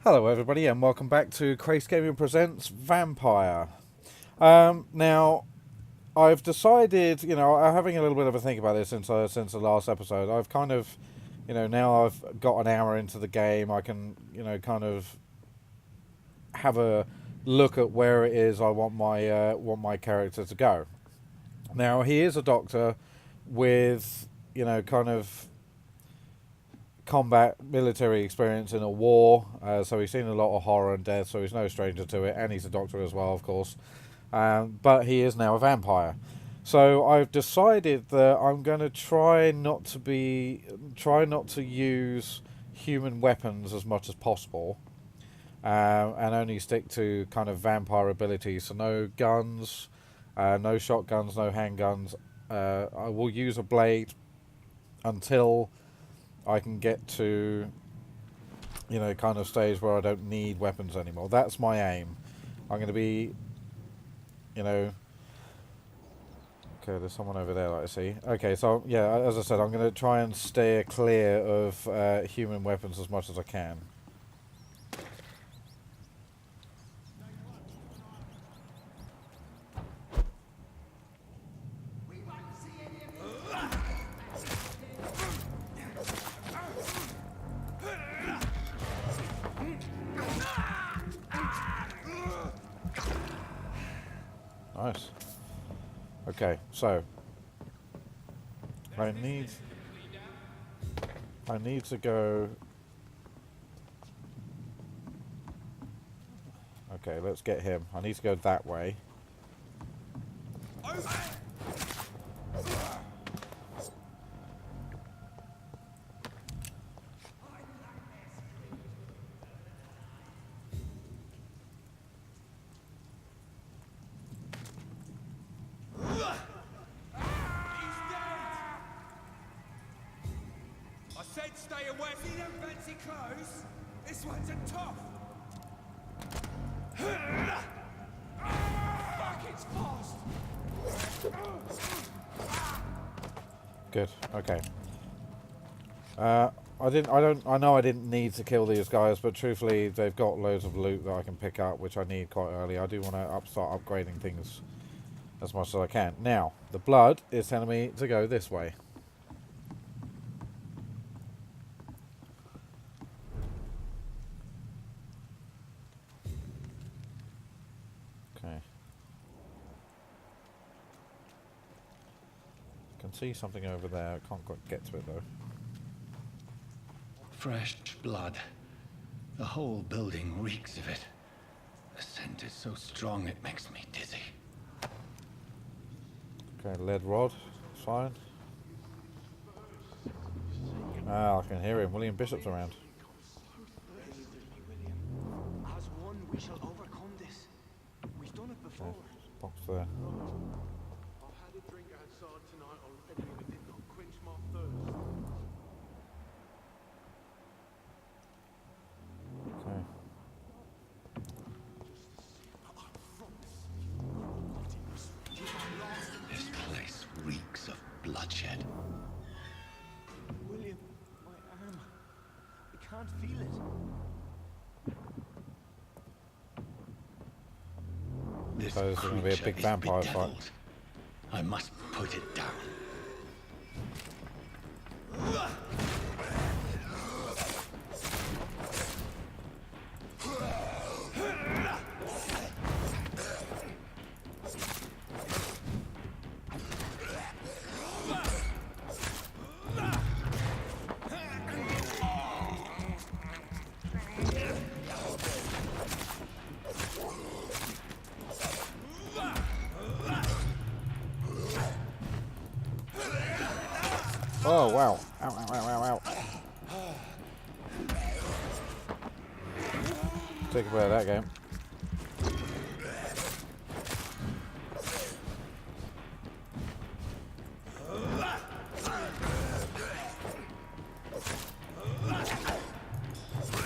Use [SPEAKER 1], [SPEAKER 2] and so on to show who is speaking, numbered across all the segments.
[SPEAKER 1] Hello everybody and welcome back to Kraise Gaming Presents Vampyr. Now, I've decided, I'm having a little bit of a think about this since the last episode. I've kind of, now I've got an hour into the game, I can, kind of have a look at where it is I want my character to go. Now, he is a doctor with, kind of combat military experience in a war, so he's seen a lot of horror and death, so he's no stranger to it, and he's a doctor as well, of course. But he is now a vampire. So I've decided that I'm going to try not to use human weapons as much as possible, and only stick to kind of vampire abilities. So no guns, no shotguns, no handguns. I will use a blade until I can get to, kind of stage where I don't need weapons anymore. That's my aim. I'm going to be, okay, there's someone over there that I see. Okay, so, yeah, as I said, I'm going to try and steer clear of human weapons as much as I can. Nice. Okay, so I need to go. Okay, let's get him. I need to go that way.
[SPEAKER 2] Stay away. See them fancy clothes? This one's a tough. Fuck, it's fast.
[SPEAKER 1] Good. Okay. I know I didn't need to kill these guys, but truthfully, they've got loads of loot that I can pick up, which I need quite early. I do want to start upgrading things as much as I can. Now, the blood is telling me to go this way. See something over there. I can't quite get to it though.
[SPEAKER 3] Fresh blood. The whole building reeks of it. The scent is so strong it makes me dizzy.
[SPEAKER 1] Okay, lead rod. Fine. Ah, I can hear him. William Bishop's around.
[SPEAKER 4] As one, we shall overcome this. We've done it before.
[SPEAKER 1] Box there.
[SPEAKER 3] This place reeks of bloodshed.
[SPEAKER 4] William, my arm. I can't feel it.
[SPEAKER 3] This
[SPEAKER 1] So there's going to be a big vampire fight.
[SPEAKER 3] I must put it down.
[SPEAKER 1] Oh wow! Ow! Ow! Ow! Ow! Ow! Take a bit of that game.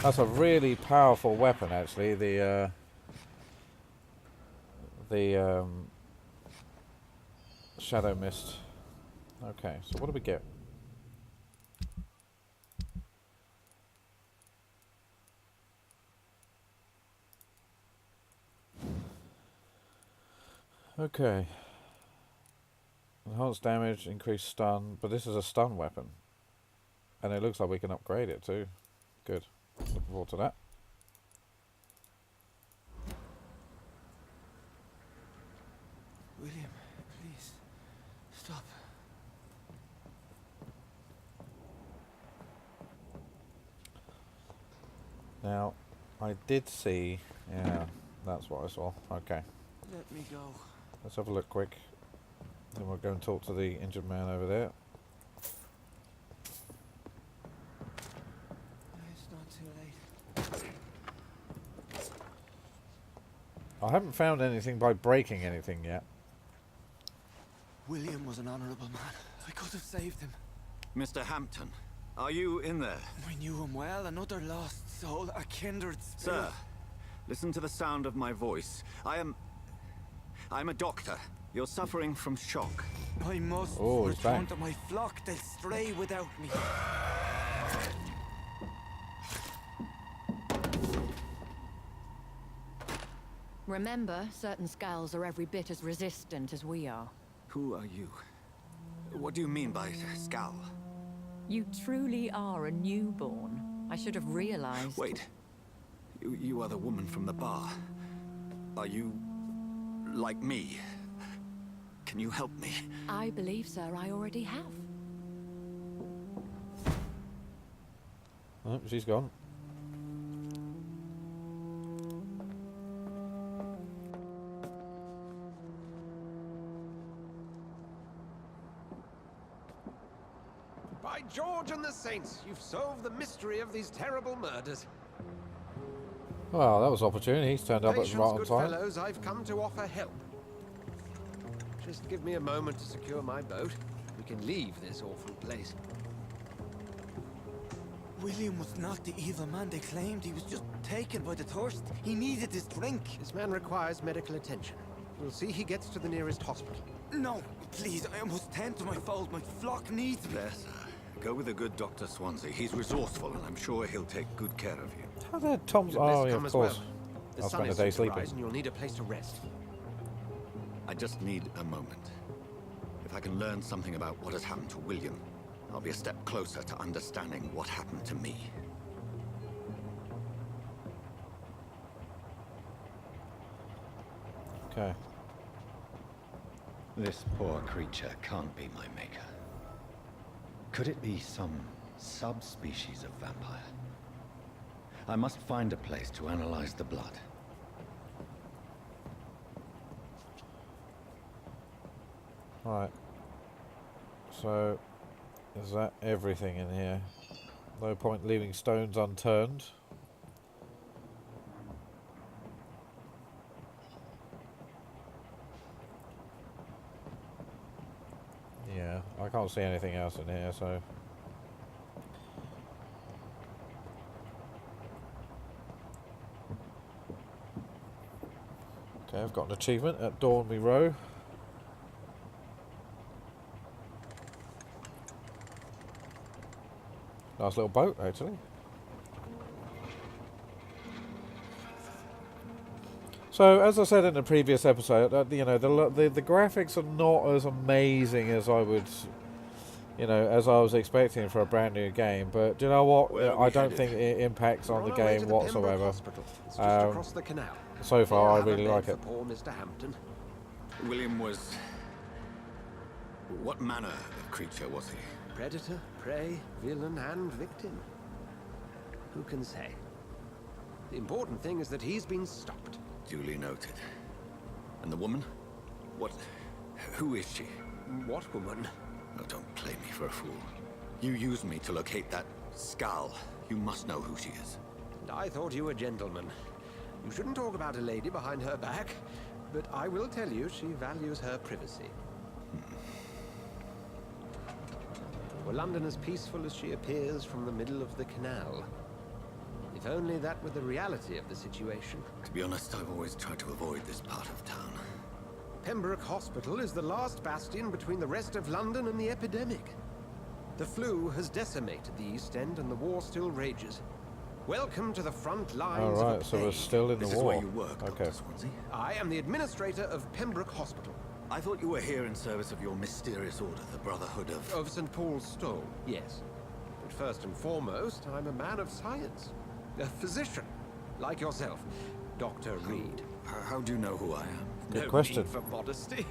[SPEAKER 1] That's a really powerful weapon, actually. The shadow mist. Okay, so what do we get? Okay. Enhanced damage, increased stun, but this is a stun weapon. And it looks like we can upgrade it too. Good. Looking forward to that.
[SPEAKER 4] William, please, stop.
[SPEAKER 1] Now, I did see... Yeah, that's what I saw. Okay.
[SPEAKER 4] Let me go.
[SPEAKER 1] Let's have a look quick. Then we'll go and talk to the injured man over there.
[SPEAKER 4] It's not too late.
[SPEAKER 1] I haven't found anything by breaking anything yet.
[SPEAKER 4] William was an honorable man. I could have saved him.
[SPEAKER 5] Mr. Hampton, are you in there?
[SPEAKER 4] I knew him well, another lost soul, a kindred spirit.
[SPEAKER 5] Sir, listen to the sound of my voice. I'm a doctor. You're suffering from shock.
[SPEAKER 4] I must
[SPEAKER 1] Oh, he's
[SPEAKER 4] return
[SPEAKER 1] back.
[SPEAKER 4] to my flock. They'll stray without me.
[SPEAKER 6] Remember, certain skals are every bit as resistant as we are.
[SPEAKER 5] Who are you? What do you mean by skal?
[SPEAKER 6] You truly are a newborn. I should have realized.
[SPEAKER 5] Wait. You are the woman from the bar. Are you... like me? Can you help me?
[SPEAKER 6] I believe, sir, I already have.
[SPEAKER 1] Oh, she's gone.
[SPEAKER 2] By George and the Saints, you've solved the mystery of these terrible murders.
[SPEAKER 1] Well, that was opportune. He's turned up at the
[SPEAKER 2] Patience,
[SPEAKER 1] right on
[SPEAKER 2] good
[SPEAKER 1] time.
[SPEAKER 2] fellows, I've come to offer help. Just give me a moment to secure my boat. We can leave this awful place.
[SPEAKER 4] William was not the evil man they claimed. He was just taken by the thirst. He needed this drink.
[SPEAKER 2] This man requires medical attention. We'll see he gets to the nearest hospital.
[SPEAKER 4] No, please, I must tend to my fold. My flock needs me.
[SPEAKER 5] There, sir. Go with the good Dr. Swansea. He's resourceful, and I'm sure he'll take good care of you.
[SPEAKER 1] How did Tom's...
[SPEAKER 2] You'd
[SPEAKER 1] Oh,
[SPEAKER 2] best
[SPEAKER 1] yeah,
[SPEAKER 2] come
[SPEAKER 1] of
[SPEAKER 2] as
[SPEAKER 1] course.
[SPEAKER 2] well. The
[SPEAKER 1] I'll
[SPEAKER 2] sun
[SPEAKER 1] spend a
[SPEAKER 2] is
[SPEAKER 1] day
[SPEAKER 2] soon to
[SPEAKER 1] sleeping.
[SPEAKER 2] rise and you'll need a place to rest.
[SPEAKER 5] I just need a moment. If I can learn something about what has happened to William, I'll be a step closer to understanding what happened to me.
[SPEAKER 1] Okay.
[SPEAKER 3] This poor creature can't be my maker. Could it be some subspecies of vampire? I must find a place to analyze the blood.
[SPEAKER 1] Right. So, is that everything in here? No point leaving stones unturned. Yeah, I can't see anything else in here, so... Okay, I've got an achievement at Dornby Row. Nice little boat, actually. So, as I said in the previous episode, you know, the graphics are not as amazing as I would, you know, as I was expecting for a brand new game. But do you know what?
[SPEAKER 5] Where are
[SPEAKER 1] I
[SPEAKER 5] we
[SPEAKER 1] don't
[SPEAKER 5] headed?
[SPEAKER 1] think it impacts
[SPEAKER 2] We're
[SPEAKER 1] on the
[SPEAKER 2] our way
[SPEAKER 1] game
[SPEAKER 2] to the Pembroke
[SPEAKER 1] whatsoever.
[SPEAKER 2] Hospital. It's just across the canal.
[SPEAKER 1] So far, I
[SPEAKER 2] Have a
[SPEAKER 1] really
[SPEAKER 2] bed
[SPEAKER 1] like
[SPEAKER 2] for
[SPEAKER 1] it.
[SPEAKER 2] Poor Mr. Hampton.
[SPEAKER 5] William was... What manner of creature was he?
[SPEAKER 2] Predator, prey, villain, and victim. Who can say? The important thing is that he's been stopped.
[SPEAKER 5] Duly noted. And the woman? What... Who is she?
[SPEAKER 2] What woman?
[SPEAKER 5] Oh, don't play me for a fool. You used me to locate that skal. You must know who she is.
[SPEAKER 2] And I thought you a gentleman. You shouldn't talk about a lady behind her back, but I will tell you she values her privacy. Were London as peaceful as she appears from the middle of the canal? If only that were the reality of the situation.
[SPEAKER 5] To be honest, I've always tried to avoid this part of town.
[SPEAKER 2] Pembroke Hospital is the last bastion between the rest of London and the epidemic. The flu has decimated the East End and the war still rages. Welcome to the front lines
[SPEAKER 1] All
[SPEAKER 2] of a
[SPEAKER 1] right, so we're
[SPEAKER 2] plague.
[SPEAKER 1] still in the
[SPEAKER 5] This is
[SPEAKER 1] war.
[SPEAKER 5] where you work,
[SPEAKER 1] Okay.
[SPEAKER 5] Dr. Swansea?
[SPEAKER 2] I am the administrator of Pembroke Hospital.
[SPEAKER 5] I thought you were here in service of your mysterious order, the Brotherhood of...
[SPEAKER 2] Of St. Paul's Stole, yes. But first and foremost, I'm a man of science. A physician, like yourself, Dr. Reed.
[SPEAKER 5] How do you know who I am?
[SPEAKER 1] Good
[SPEAKER 2] No
[SPEAKER 1] question.
[SPEAKER 2] need for modesty.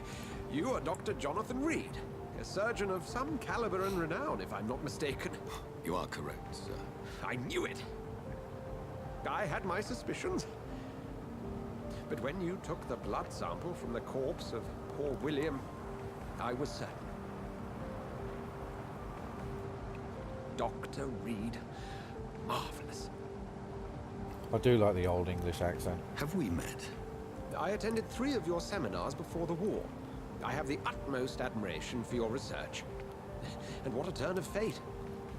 [SPEAKER 2] You are Dr. Jonathan Reed, a surgeon of some caliber and renown, if I'm not mistaken.
[SPEAKER 5] You are correct, sir.
[SPEAKER 2] I knew it. I had my suspicions. But when you took the blood sample from the corpse of poor William, I was certain. Dr. Reed. Marvelous.
[SPEAKER 1] I do like the old English accent.
[SPEAKER 5] Have we met?
[SPEAKER 2] I attended 3 of your seminars before the war. I have the utmost admiration for your research. And what a turn of fate.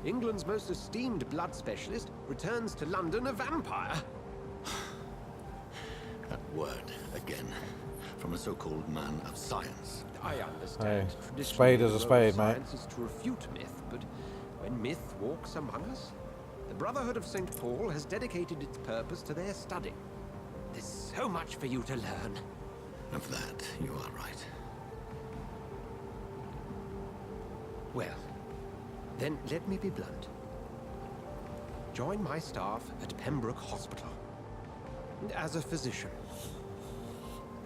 [SPEAKER 2] England's most esteemed blood specialist returns to London a vampire.
[SPEAKER 5] That word, again. From a so-called man of science.
[SPEAKER 2] I understand.
[SPEAKER 1] Hey,
[SPEAKER 2] Traditionally,
[SPEAKER 1] spade is a
[SPEAKER 2] the role of
[SPEAKER 1] spade, mate.
[SPEAKER 2] Science is to refute myth, but when myth walks among us, the Brotherhood of St. Paul has dedicated its purpose to their study. There's so much for you to learn.
[SPEAKER 5] Of that, you are right.
[SPEAKER 2] Well, then let me be blunt. Join my staff at Pembroke Hospital. As a physician.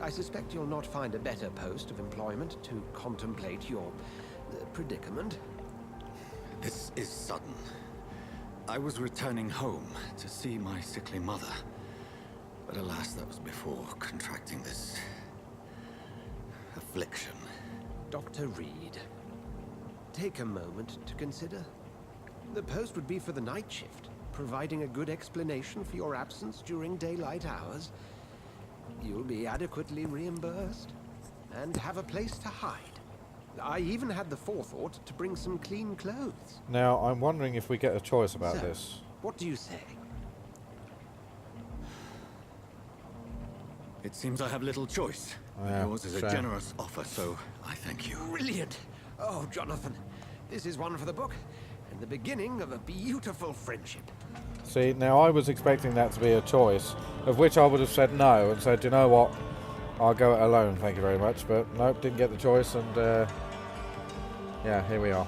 [SPEAKER 2] I suspect you'll not find a better post of employment to contemplate your predicament.
[SPEAKER 5] This is sudden. I was returning home to see my sickly mother. But alas, that was before contracting this... affliction.
[SPEAKER 2] Dr. Reed, take a moment to consider. The post would be for the night shift, providing a good explanation for your absence during daylight hours. You'll be adequately reimbursed, and have a place to hide. I even had the forethought to bring some clean clothes.
[SPEAKER 1] Now, I'm wondering if we get a choice about
[SPEAKER 2] So,
[SPEAKER 1] this.
[SPEAKER 2] what do you say?
[SPEAKER 5] It seems I have little choice.
[SPEAKER 1] Yeah,
[SPEAKER 5] Yours is a
[SPEAKER 1] shame.
[SPEAKER 5] generous offer, so I thank you.
[SPEAKER 2] Brilliant! Oh, Jonathan, this is one for the book, and the beginning of a beautiful friendship.
[SPEAKER 1] See, now I was expecting that to be a choice, of which I would have said no and said, you know what, I'll go it alone, thank you very much. But nope, didn't get the choice, and yeah, here we are.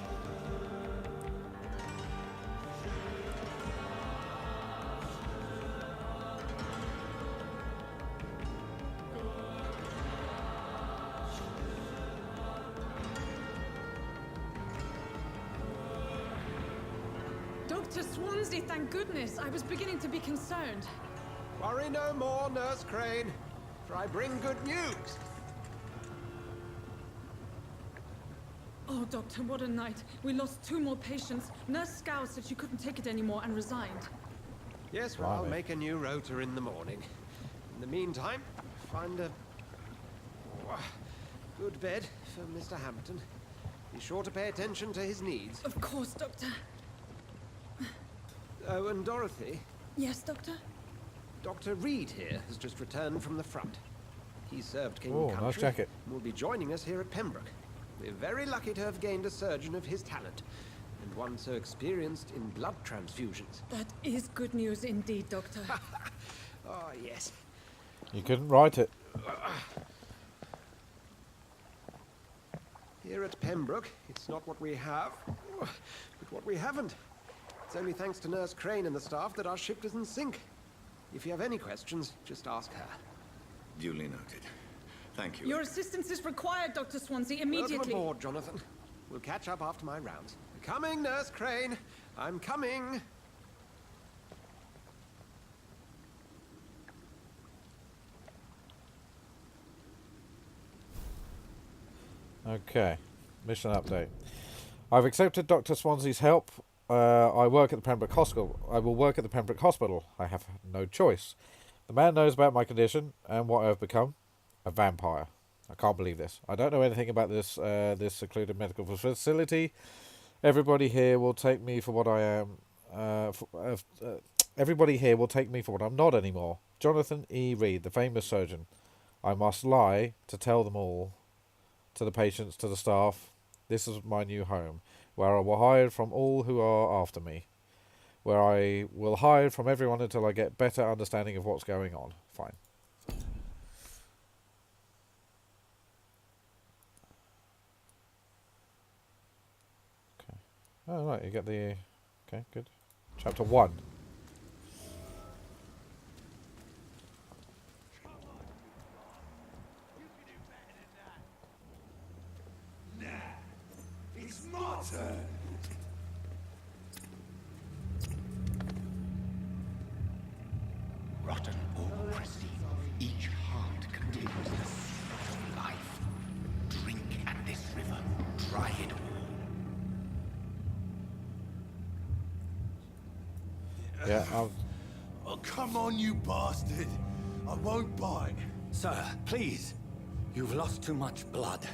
[SPEAKER 7] Dr. Swansea, thank goodness. I was beginning to be concerned.
[SPEAKER 2] Worry no more, Nurse Crane, for I bring good news.
[SPEAKER 7] Oh, Doctor, what a night. We lost 2 more patients. Nurse Skals said she couldn't take it anymore and resigned.
[SPEAKER 2] Yes, well, I'll
[SPEAKER 1] Blimey.
[SPEAKER 2] make a new rota in the morning. In the meantime, find a good bed for Mr. Hampton. Be sure to pay attention to his needs.
[SPEAKER 7] Of course, Doctor.
[SPEAKER 2] Oh, and Dorothy,
[SPEAKER 7] Yes, Doctor?
[SPEAKER 2] Dr. Reed here has just returned from the front. He served King
[SPEAKER 1] Oh,
[SPEAKER 2] Country
[SPEAKER 1] nice jacket.
[SPEAKER 2] and will be joining us here at Pembroke. We're very lucky to have gained a surgeon of his talent, and one so experienced in blood transfusions.
[SPEAKER 7] That is good news indeed, Doctor.
[SPEAKER 2] Oh, yes.
[SPEAKER 1] You couldn't write it.
[SPEAKER 2] Here at Pembroke, it's not what we have, but what we haven't. It's only thanks to Nurse Crane and the staff that our ship doesn't sink. If you have any questions, just ask her.
[SPEAKER 5] Duly noted. Thank you.
[SPEAKER 7] Your assistance is required, Dr. Swansea, immediately.
[SPEAKER 2] Welcome aboard, Jonathan. We'll catch up after my rounds. Coming, Nurse Crane. I'm coming.
[SPEAKER 1] Okay, mission update. I've accepted Dr. Swansea's help. I work at the Pembroke Hospital. I will work at the Pembroke Hospital. I have no choice. The man knows about my condition and what I have become. A vampire. I can't believe this. I don't know anything about this this secluded medical facility. Everybody here will take me for what I am. Everybody here will take me for what I'm not anymore. Jonathan E. Reed, the famous surgeon. I must lie to tell them all, to the patients, to the staff. This is my new home, where I will hide from all who are after me. where I will hide from everyone until I get better understanding of what's going on. Fine. Okay. Oh, right, you get the... Okay, good. Chapter 1.
[SPEAKER 8] It's my turn.
[SPEAKER 3] Rotten or pristine, each heart contains the seed of life. Drink at this river, try it all.
[SPEAKER 1] Yeah,
[SPEAKER 8] Oh, come on, you bastard. I won't bite.
[SPEAKER 3] Sir, please. You've lost too much blood.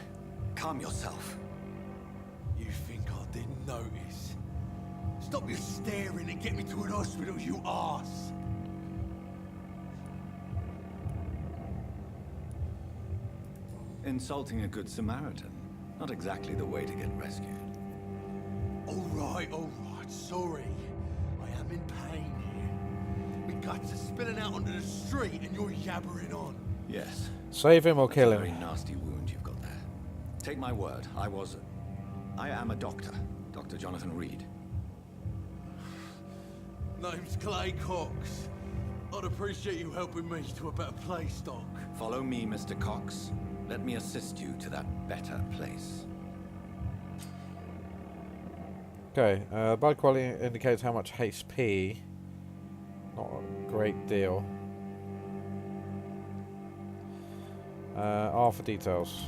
[SPEAKER 3] Calm yourself.
[SPEAKER 8] You think I didn't notice? Stop your staring and get me to an hospital, you arse.
[SPEAKER 3] Insulting a good Samaritan. Not exactly the way to get rescued.
[SPEAKER 8] All right, sorry. I am in pain here. My guts are spilling out onto the street and you're yabbering on.
[SPEAKER 3] Yes.
[SPEAKER 1] save him or
[SPEAKER 3] That's
[SPEAKER 1] kill
[SPEAKER 3] a very
[SPEAKER 1] him.
[SPEAKER 3] nasty wound you've got there. Take my word, I am a doctor. Dr. Jonathan Reed.
[SPEAKER 8] Name's Clay Cox. I'd appreciate you helping me to a better place, Doc.
[SPEAKER 3] Follow me, Mr. Cox. Let me assist you to that better place.
[SPEAKER 1] Okay, blood quality indicates how much HP. Not a great deal. R for details.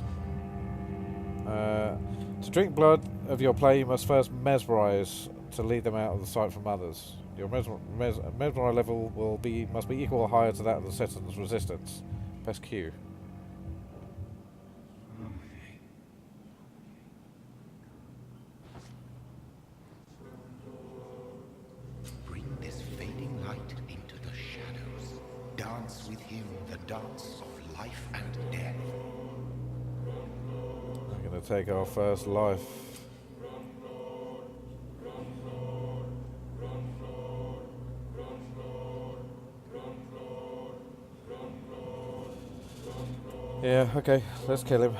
[SPEAKER 1] To drink blood of your play, you must first mesmerize to lead them out of the sight from others. Your mesmerize level must be equal or higher to that of the citizen's resistance. Press Q.
[SPEAKER 9] Bring this fading light into the shadows. Dance with him the dance of life and death.
[SPEAKER 1] We're going to take our first life. Yeah, okay, let's kill him.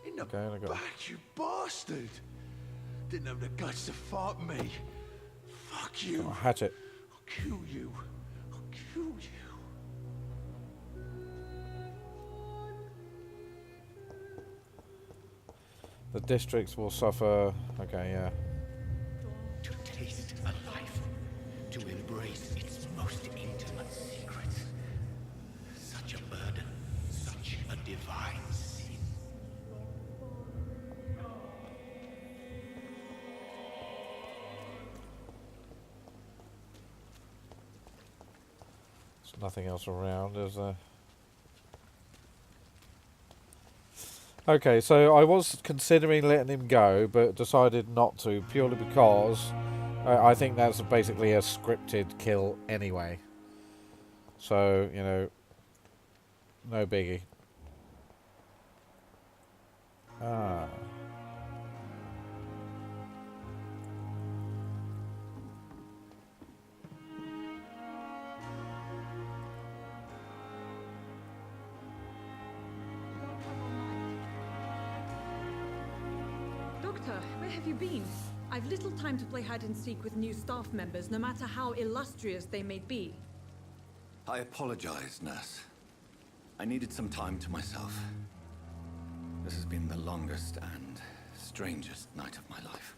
[SPEAKER 8] In the
[SPEAKER 1] Okay, I got
[SPEAKER 8] back, you bastard! Didn't have the guts to fight me. Fuck you.
[SPEAKER 1] Oh, hatchet.
[SPEAKER 8] I'll kill you. I'll kill you.
[SPEAKER 1] The districts will suffer. Okay, yeah.
[SPEAKER 9] To taste a life, to embrace its most intimate secrets. Such a burden, such a divine sin.
[SPEAKER 1] There's nothing else around, is there? Okay, so I was considering letting him go, but decided not to, purely because I think that's basically a scripted kill anyway. So, you know, no biggie. Ah.
[SPEAKER 7] Doctor, where have you been? I've little time to play hide and seek with new staff members, no matter how illustrious they may be.
[SPEAKER 3] I apologize, nurse. I needed some time to myself. This has been the longest and strangest night of my life.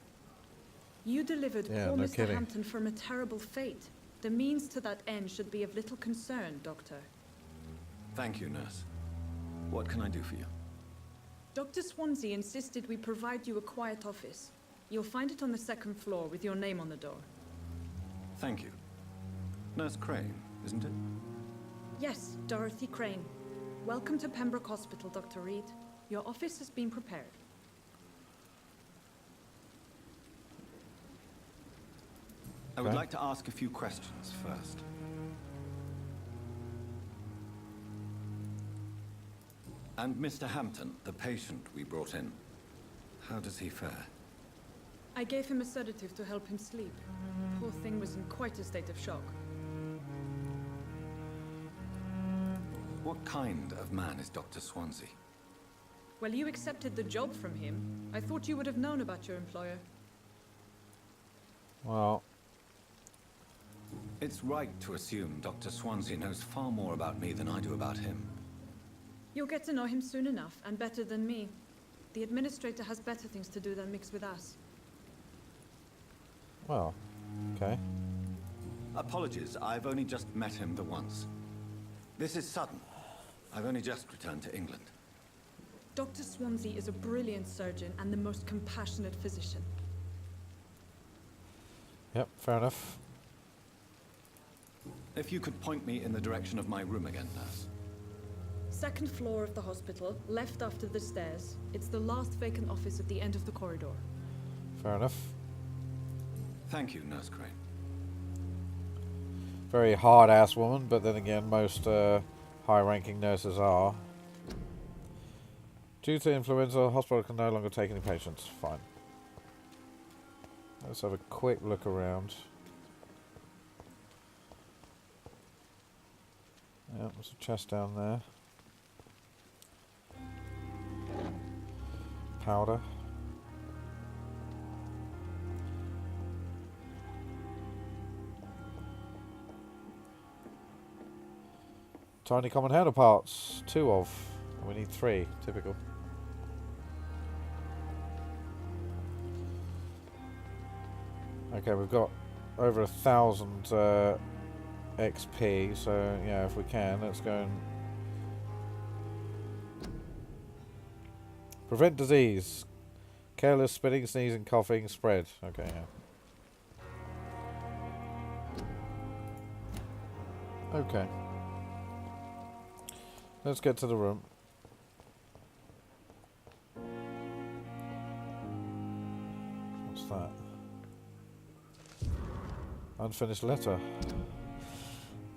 [SPEAKER 7] You delivered
[SPEAKER 1] Yeah,
[SPEAKER 7] poor
[SPEAKER 1] no
[SPEAKER 7] Mr.
[SPEAKER 1] kidding.
[SPEAKER 7] Hampton from a terrible fate. The means to that end should be of little concern, Doctor.
[SPEAKER 3] Thank you, nurse. What can I do for you?
[SPEAKER 7] Dr. Swansea insisted we provide you a quiet office. You'll find it on the second floor with your name on the door.
[SPEAKER 3] Thank you. Nurse Crane, isn't it?
[SPEAKER 7] Yes, Dorothy Crane. Welcome to Pembroke Hospital, Dr. Reed. Your office has been prepared.
[SPEAKER 3] I would
[SPEAKER 1] Okay.
[SPEAKER 3] like to ask a few questions first. And Mr. Hampton, the patient we brought in, how does he fare?
[SPEAKER 7] I gave him a sedative to help him sleep. Poor thing was in quite a state of shock.
[SPEAKER 3] What kind of man is Dr. Swansea?
[SPEAKER 7] Well, you accepted the job from him. I thought you would have known about your employer.
[SPEAKER 1] Well,
[SPEAKER 3] It's right to assume Dr. Swansea knows far more about me than I do about him.
[SPEAKER 7] You'll get to know him soon enough, and better than me. The administrator has better things to do than mix with us.
[SPEAKER 1] well, okay.
[SPEAKER 3] Apologies, I've only just met him the once. This is sudden. I've only just returned to England.
[SPEAKER 7] Dr. Swansea is a brilliant surgeon and the most compassionate physician.
[SPEAKER 1] Yep, fair enough.
[SPEAKER 3] If you could point me in the direction of my room again, nurse.
[SPEAKER 7] Second floor of the hospital, left after the stairs. It's the last vacant office at the end of the corridor.
[SPEAKER 1] Fair enough.
[SPEAKER 3] Thank you, Nurse Crane.
[SPEAKER 1] Very hard-ass woman, but then again, most high-ranking nurses are. Due to influenza, the hospital can no longer take any patients. Fine. Let's have a quick look around. Yeah, there's a chest down there. Powder. Tiny common handle parts. 2 of. We need 3. Typical. Okay, we've got over 1,000 XP, so yeah, if we can, let's go and prevent disease. Careless spitting, sneezing, coughing, spread. Okay, yeah. Okay. Let's get to the room. What's that? Unfinished letter.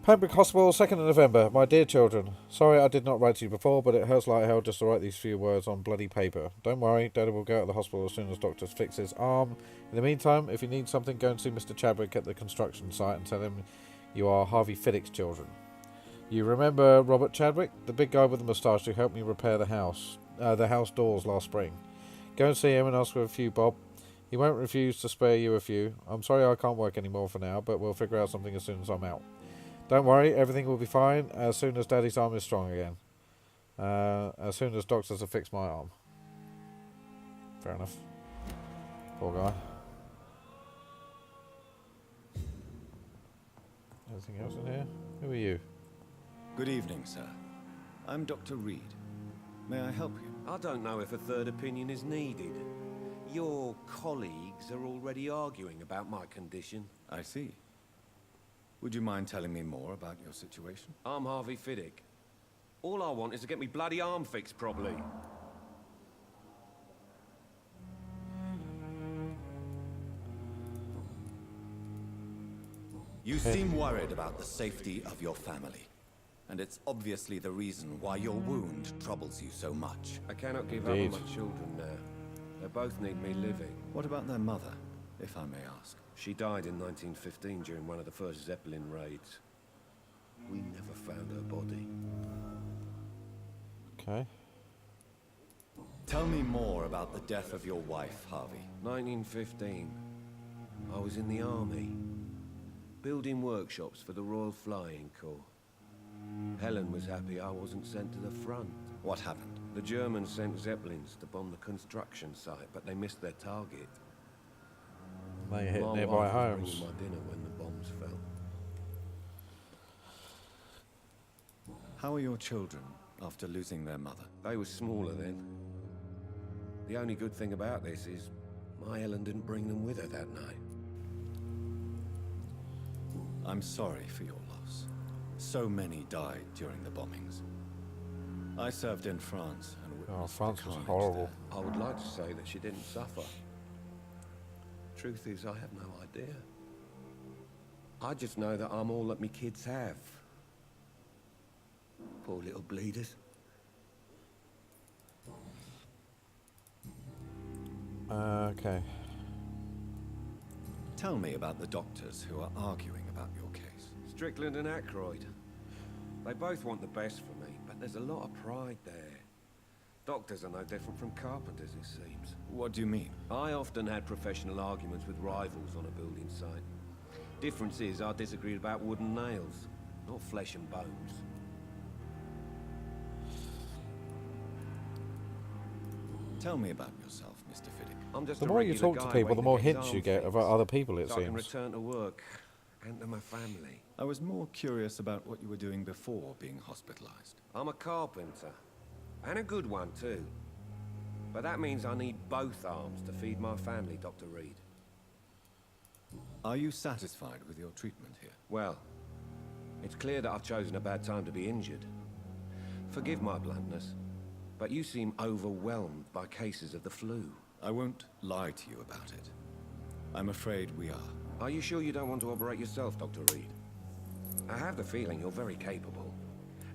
[SPEAKER 1] Pembroke Hospital, 2nd of November. My dear children, sorry I did not write to you before, but it hurts like hell just to write these few words on bloody paper. Don't worry, Daddy will go out of the hospital as soon as Doctor fixes his arm. In the meantime, if you need something, go and see Mr. Chadwick at the construction site and tell him you are Harvey Fiddick's children. You remember Robert Chadwick, the big guy with the moustache who helped me repair the house doors last spring? Go and see him and ask for a few bob. He won't refuse to spare you a few. I'm sorry I can't work anymore for now, but we'll figure out something as soon as I'm out. Don't worry, everything will be fine as soon as Daddy's arm is strong again. As soon as doctors have fixed my arm. Fair enough. Poor guy. Anything else in here? Who are you?
[SPEAKER 3] Good evening, sir. I'm Dr. Reed. May I help you?
[SPEAKER 2] I don't know if a third opinion is needed. Your colleagues are already arguing about my condition.
[SPEAKER 3] I see. Would you mind telling me more about your situation?
[SPEAKER 2] I'm Harvey Fiddick. All I want is to get me bloody arm fixed properly.
[SPEAKER 3] You seem worried about the safety of your family. And it's obviously the reason why your wound troubles you so much.
[SPEAKER 2] I cannot give up on my children now. They both need me living.
[SPEAKER 3] What about their mother, if I may ask?
[SPEAKER 2] She died in 1915 during one of the first Zeppelin raids. We never found her body.
[SPEAKER 1] Okay.
[SPEAKER 3] Tell me more about the death of your wife, Harvey.
[SPEAKER 2] 1915. I was in the army, building workshops for the Royal Flying Corps. Helen was happy I wasn't sent to the front.
[SPEAKER 3] What happened?
[SPEAKER 2] The Germans sent Zeppelins to bomb the construction site, but they missed their target.
[SPEAKER 1] They hit
[SPEAKER 2] My
[SPEAKER 1] nearby
[SPEAKER 2] wife was
[SPEAKER 1] homes.
[SPEAKER 2] bringing my dinner when the bombs fell.
[SPEAKER 3] How are your children after losing their mother?
[SPEAKER 2] They were smaller then. The only good thing about this is my Helen didn't bring them with her that night.
[SPEAKER 3] I'm sorry for your loss. So many died during the bombings. I served in France and witnessed
[SPEAKER 1] France
[SPEAKER 3] the
[SPEAKER 1] was
[SPEAKER 3] carnage
[SPEAKER 1] horrible.
[SPEAKER 3] there.
[SPEAKER 2] I would like to say that she didn't suffer. Truth is, I have no idea. I just know that I'm all that me kids have. Poor little bleeders.
[SPEAKER 1] Okay.
[SPEAKER 3] Tell me about the doctors who are arguing about your case.
[SPEAKER 2] Strickland and Aykroyd. They both want the best for me, but there's a lot of pride there. Doctors are no different from carpenters, it seems.
[SPEAKER 3] What do you mean?
[SPEAKER 2] I often had professional arguments with rivals on a building site. Difference is, I disagreed about wooden nails, not flesh and bones.
[SPEAKER 3] Tell me about yourself, Mr. Fiddick.
[SPEAKER 2] I'm just
[SPEAKER 1] The
[SPEAKER 2] a
[SPEAKER 1] more you
[SPEAKER 2] regular
[SPEAKER 1] talk to
[SPEAKER 2] guy
[SPEAKER 1] people, the
[SPEAKER 2] waiting
[SPEAKER 1] more
[SPEAKER 2] to get
[SPEAKER 1] hints
[SPEAKER 2] his
[SPEAKER 1] you
[SPEAKER 2] arm
[SPEAKER 1] get
[SPEAKER 2] fixed,
[SPEAKER 1] about other people, it
[SPEAKER 2] so I can
[SPEAKER 1] seems.
[SPEAKER 2] return to work and to my family.
[SPEAKER 3] I was more curious about what you were doing before being hospitalized.
[SPEAKER 2] I'm a carpenter, and a good one too. But that means I need both arms to feed my family, Dr. Reed.
[SPEAKER 3] Are you satisfied with your treatment here?
[SPEAKER 2] Well, it's clear that I've chosen a bad time to be injured. Forgive my bluntness, but you seem overwhelmed by cases of the flu.
[SPEAKER 3] I won't lie to you about it. I'm afraid we are.
[SPEAKER 2] Are you sure you don't want to operate yourself, Dr. Reed? I have the feeling you're very capable,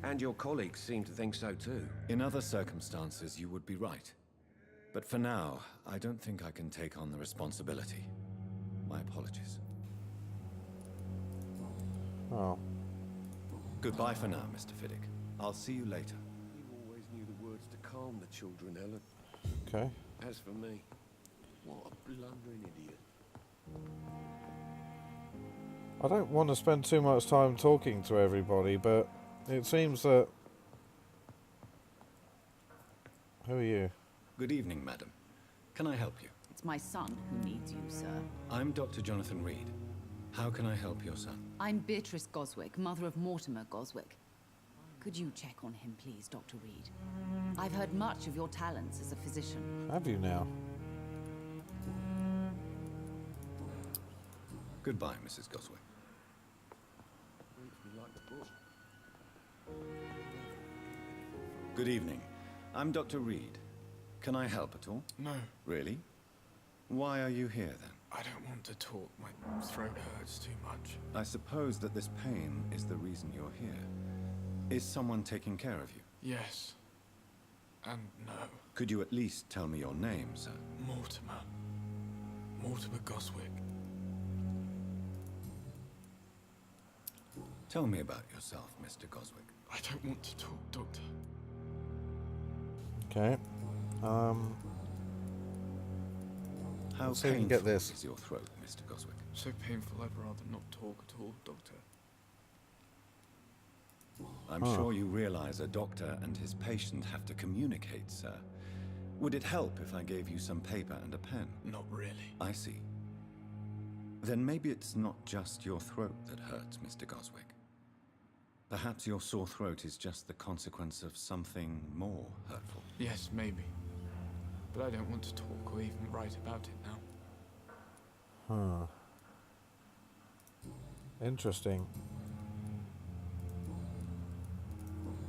[SPEAKER 2] and your colleagues seem to think so too.
[SPEAKER 3] In other circumstances, you would be right. But for now, I don't think I can take on the responsibility. My apologies.
[SPEAKER 1] Oh.
[SPEAKER 3] Goodbye for now, Mr. Fiddick. I'll see you later.
[SPEAKER 2] You always knew the words to calm the children, Ellen.
[SPEAKER 1] Okay.
[SPEAKER 2] As for me, what a blundering idiot.
[SPEAKER 1] I don't want to spend too much time talking to everybody, but it seems that... Who are you?
[SPEAKER 3] Good evening, madam. Can I help you?
[SPEAKER 10] It's my son who needs you, sir.
[SPEAKER 3] I'm Dr. Jonathan Reed. How can I help your son?
[SPEAKER 10] I'm Beatrice Goswick, mother of Mortimer Goswick. Could you check on him, please, Dr. Reed? I've heard much of your talents as a physician.
[SPEAKER 1] Have you now?
[SPEAKER 3] Goodbye, Mrs. Goswick. Good evening. I'm Dr. Reed. Can I help at all?
[SPEAKER 11] No,
[SPEAKER 3] Really? Why are you here, then?
[SPEAKER 11] I don't want to talk. My throat hurts too much.
[SPEAKER 3] I suppose that this pain is the reason you're here. Is someone taking care of you?
[SPEAKER 11] Yes. And no.
[SPEAKER 3] Could you at least tell me your name, sir?
[SPEAKER 11] Mortimer. Mortimer Goswick.
[SPEAKER 3] Tell me about yourself, Mr. Goswick.
[SPEAKER 11] I don't want to talk, Doctor.
[SPEAKER 1] Okay.
[SPEAKER 3] How
[SPEAKER 1] Let's see if we can
[SPEAKER 3] painful
[SPEAKER 1] get this.
[SPEAKER 3] is your throat, Mr. Goswick?
[SPEAKER 11] So painful, I'd rather not talk at all, Doctor.
[SPEAKER 3] I'm sure you realize a doctor and his patient have to communicate, sir. Would it help if I gave you some paper and a pen?
[SPEAKER 11] Not really.
[SPEAKER 3] I see. Then maybe it's not just your throat that hurts, Mr. Goswick. Perhaps your sore throat is just the consequence of something more hurtful.
[SPEAKER 11] Yes, maybe. But I don't want to talk or even write about it now.
[SPEAKER 1] Interesting.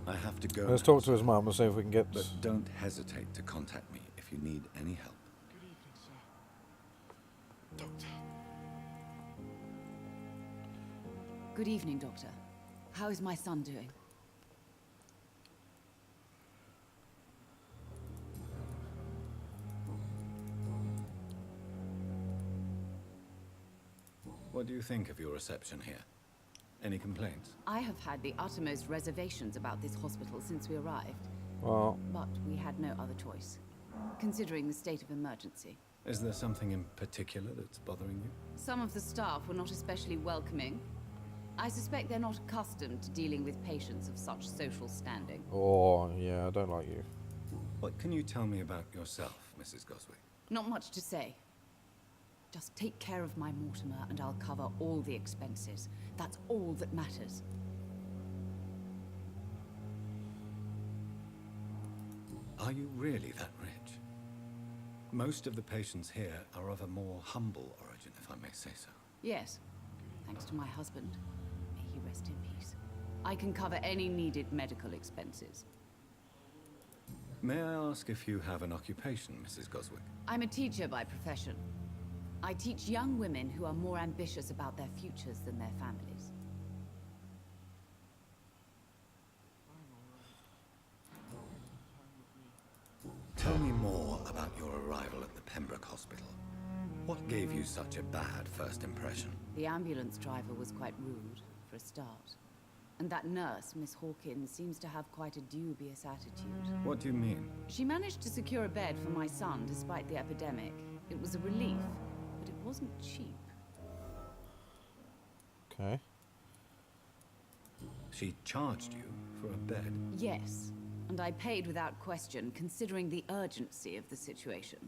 [SPEAKER 3] I have to go.
[SPEAKER 1] Let's talk to his mum and see if we can get...
[SPEAKER 3] But don't hesitate to contact me if you need any help.
[SPEAKER 11] Good evening, sir. Doctor.
[SPEAKER 10] Good evening, Doctor. How is my son doing?
[SPEAKER 3] What do you think of your reception here? Any complaints?
[SPEAKER 10] I have had the uttermost reservations about this hospital since we arrived.
[SPEAKER 1] Well,
[SPEAKER 10] But we had no other choice, considering the state of emergency.
[SPEAKER 3] Is there something in particular that's bothering you?
[SPEAKER 10] Some of the staff were not especially welcoming. I suspect they're not accustomed to dealing with patients of such social standing.
[SPEAKER 1] oh, yeah, I don't like you.
[SPEAKER 3] What can you tell me about yourself, Mrs. Goswick?
[SPEAKER 10] Not much to say. Just take care of my Mortimer and I'll cover all the expenses. That's all that matters.
[SPEAKER 3] Are you really that rich? Most of the patients here are of a more humble origin, if I may say so.
[SPEAKER 10] Yes, thanks to my husband. May he rest in peace. I can cover any needed medical expenses.
[SPEAKER 3] May I ask if you have an occupation, Mrs. Goswick?
[SPEAKER 10] I'm a teacher by profession. I teach young women who are more ambitious about their futures than their families.
[SPEAKER 3] Tell me more about
[SPEAKER 5] about your arrival at the Pembroke Hospital. What gave you such a bad first impression?
[SPEAKER 10] The ambulance driver was quite rude, for a start. And that nurse, Miss Hawkins, seems to have quite a dubious attitude.
[SPEAKER 5] What do you mean?
[SPEAKER 10] She managed to secure a bed for my son despite the epidemic. It was a relief, but it wasn't cheap.
[SPEAKER 1] Okay.
[SPEAKER 5] She charged you for a bed?
[SPEAKER 10] Yes, and I paid without question, considering the urgency of the situation.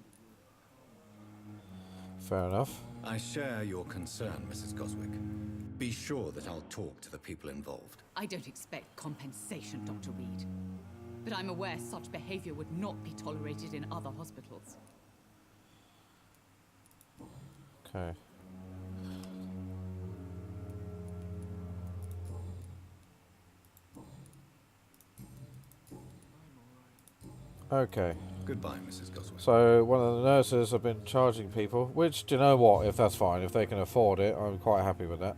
[SPEAKER 1] Fair enough.
[SPEAKER 5] I share your concern, Mrs. Goswick. Be sure that I'll talk to the people involved.
[SPEAKER 10] I don't expect compensation, Dr. Reed. But I'm aware such behavior would not be tolerated in other hospitals.
[SPEAKER 1] Okay. Okay.
[SPEAKER 5] Goodbye, Mrs. Goswick.
[SPEAKER 1] So one of the nurses have been charging people, which, do you know what, if that's fine, if they can afford it, I'm quite happy with that.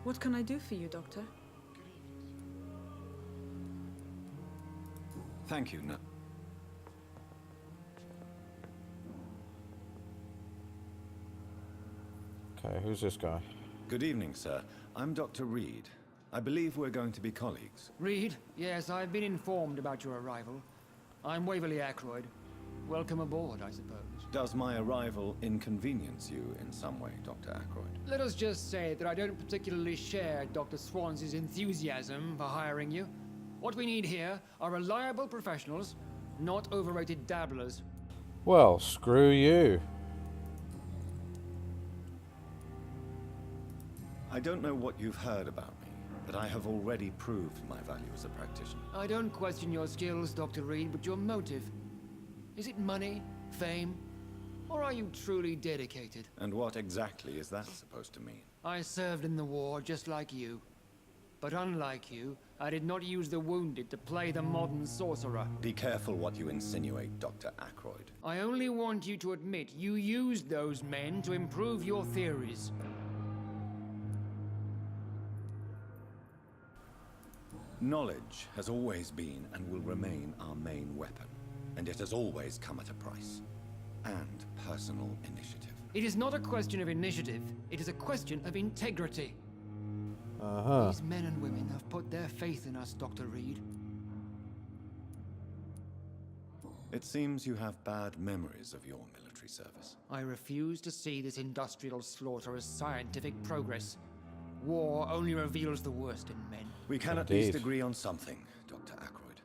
[SPEAKER 7] What can I do for you, Doctor?
[SPEAKER 5] Thank you,
[SPEAKER 1] Okay, who's this guy?
[SPEAKER 5] Good evening, sir. I'm Dr. Reed. I believe we're going to be colleagues.
[SPEAKER 12] Reed? Yes, I've been informed about your arrival. I'm Waverly Ackroyd. Welcome aboard, I suppose.
[SPEAKER 5] Does my arrival inconvenience you in some way, Dr. Ackroyd?
[SPEAKER 12] Let us just say that I don't particularly share Dr. Swans's enthusiasm for hiring you. What we need here are reliable professionals, not overrated dabblers.
[SPEAKER 1] Well, screw you.
[SPEAKER 5] I don't know what you've heard about me, but I have already proved my value as a practitioner.
[SPEAKER 12] I don't question your skills, Dr. Reed, but your motive. Is it money, fame, or are you truly dedicated?
[SPEAKER 5] And what exactly is that supposed to mean?
[SPEAKER 12] I served in the war just like you. But unlike you, I did not use the wounded to play the modern sorcerer.
[SPEAKER 5] Be careful what you insinuate, Dr. Ackroyd.
[SPEAKER 12] I only want you to admit you used those men to improve your theories.
[SPEAKER 5] Knowledge has always been and will remain our main weapon, and it has always come at a price. And personal initiative.
[SPEAKER 12] It is not a question of initiative, it is a question of integrity. These men and women have put their faith in us, Dr. Reed.
[SPEAKER 5] It seems you have bad memories of your military service.
[SPEAKER 12] I refuse to see this industrial slaughter as scientific progress. War only reveals the worst in men.
[SPEAKER 5] We can at least agree on something, Dr. Ackroyd.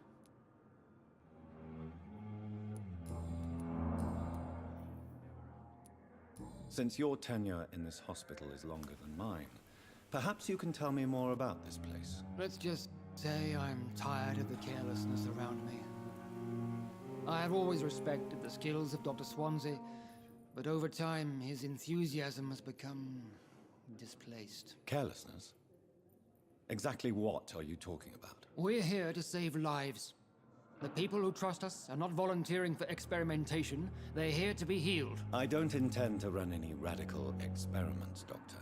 [SPEAKER 5] Since your tenure in this hospital is longer than mine, perhaps you can tell me more about this place.
[SPEAKER 12] Let's just say I'm tired of the carelessness around me. I have always respected the skills of Dr. Swansea, but over time his enthusiasm has become displaced.
[SPEAKER 5] Carelessness? Exactly what are you talking about?
[SPEAKER 12] We're here to save lives. The people who trust us are not volunteering for experimentation. They're here to be healed.
[SPEAKER 5] I don't intend to run any radical experiments, Doctor.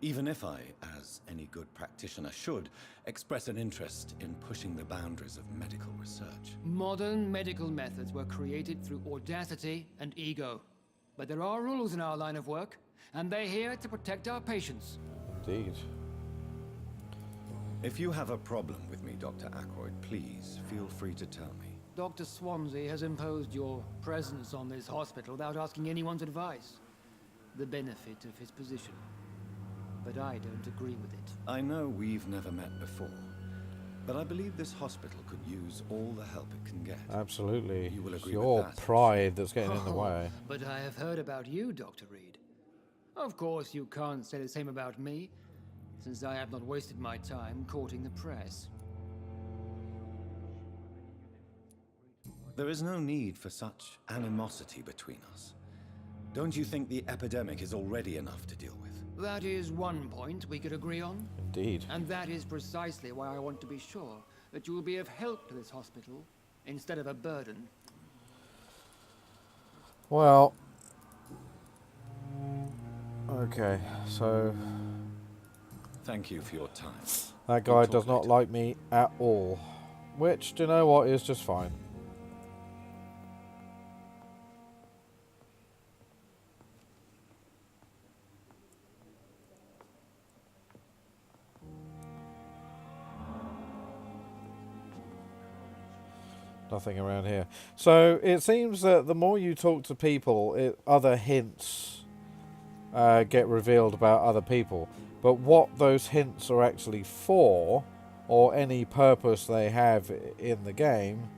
[SPEAKER 5] Even if I, as any good practitioner should, express an interest in pushing the boundaries of medical research.
[SPEAKER 12] Modern medical methods were created through audacity and ego. But there are rules in our line of work, and they're here to protect our patients.
[SPEAKER 1] Indeed.
[SPEAKER 5] If you have a problem with me, Dr. Ackroyd, please feel free to tell me.
[SPEAKER 12] Dr. Swansea has imposed your presence on this hospital without asking anyone's advice. The benefit of his position. But I don't agree with it.
[SPEAKER 5] I know we've never met before, but I believe this hospital could use all the help it can get.
[SPEAKER 1] Absolutely.
[SPEAKER 5] You will agree
[SPEAKER 1] your
[SPEAKER 5] with that.
[SPEAKER 1] pride that's getting in the way.
[SPEAKER 12] But I have heard about you, Dr. Reed. Of course, you can't say the same about me, since I have not wasted my time courting the press.
[SPEAKER 5] There is no need for such animosity between us. Don't you think the epidemic is already enough to deal with?
[SPEAKER 12] That is one point we could agree on.
[SPEAKER 1] Indeed.
[SPEAKER 12] And that is precisely why I want to be sure that you will be of help to this hospital instead of a burden.
[SPEAKER 1] Well, okay, so
[SPEAKER 5] thank you for your time.
[SPEAKER 1] That guy does not like me at all, which, do you know what, is just fine. Nothing around here. So it seems that the more you talk to people, other hints get revealed about other people. But what those hints are actually for, or any purpose they have in the game,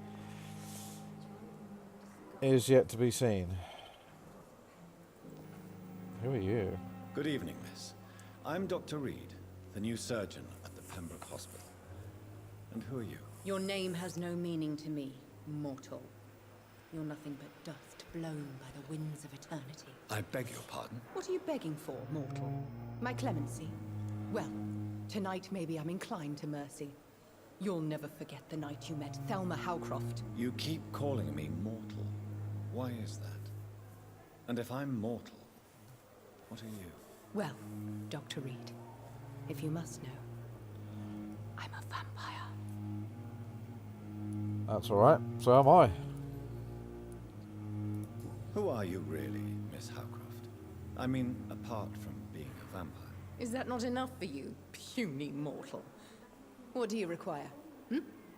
[SPEAKER 1] is yet to be seen. Who are you?
[SPEAKER 3] Good evening, miss. I'm Dr. Reed, the new surgeon at the Pembroke Hospital. And who are you?
[SPEAKER 10] Your name has no meaning to me, mortal. You're nothing but dust blown by the winds of eternity.
[SPEAKER 3] I beg your pardon?
[SPEAKER 10] What are you begging for, mortal? My clemency? Well, tonight maybe I'm inclined to mercy. You'll never forget the night you met Thelma Howcroft.
[SPEAKER 3] You keep calling me mortal. Why is that? And if I'm mortal, what are you?
[SPEAKER 10] Well, Dr. Reed, if you must know, I'm a vampire.
[SPEAKER 1] That's alright. So am I.
[SPEAKER 3] Who are you really, Miss Howcroft? I mean, apart from being a vampire.
[SPEAKER 10] Is that not enough for you, puny mortal? What do you require?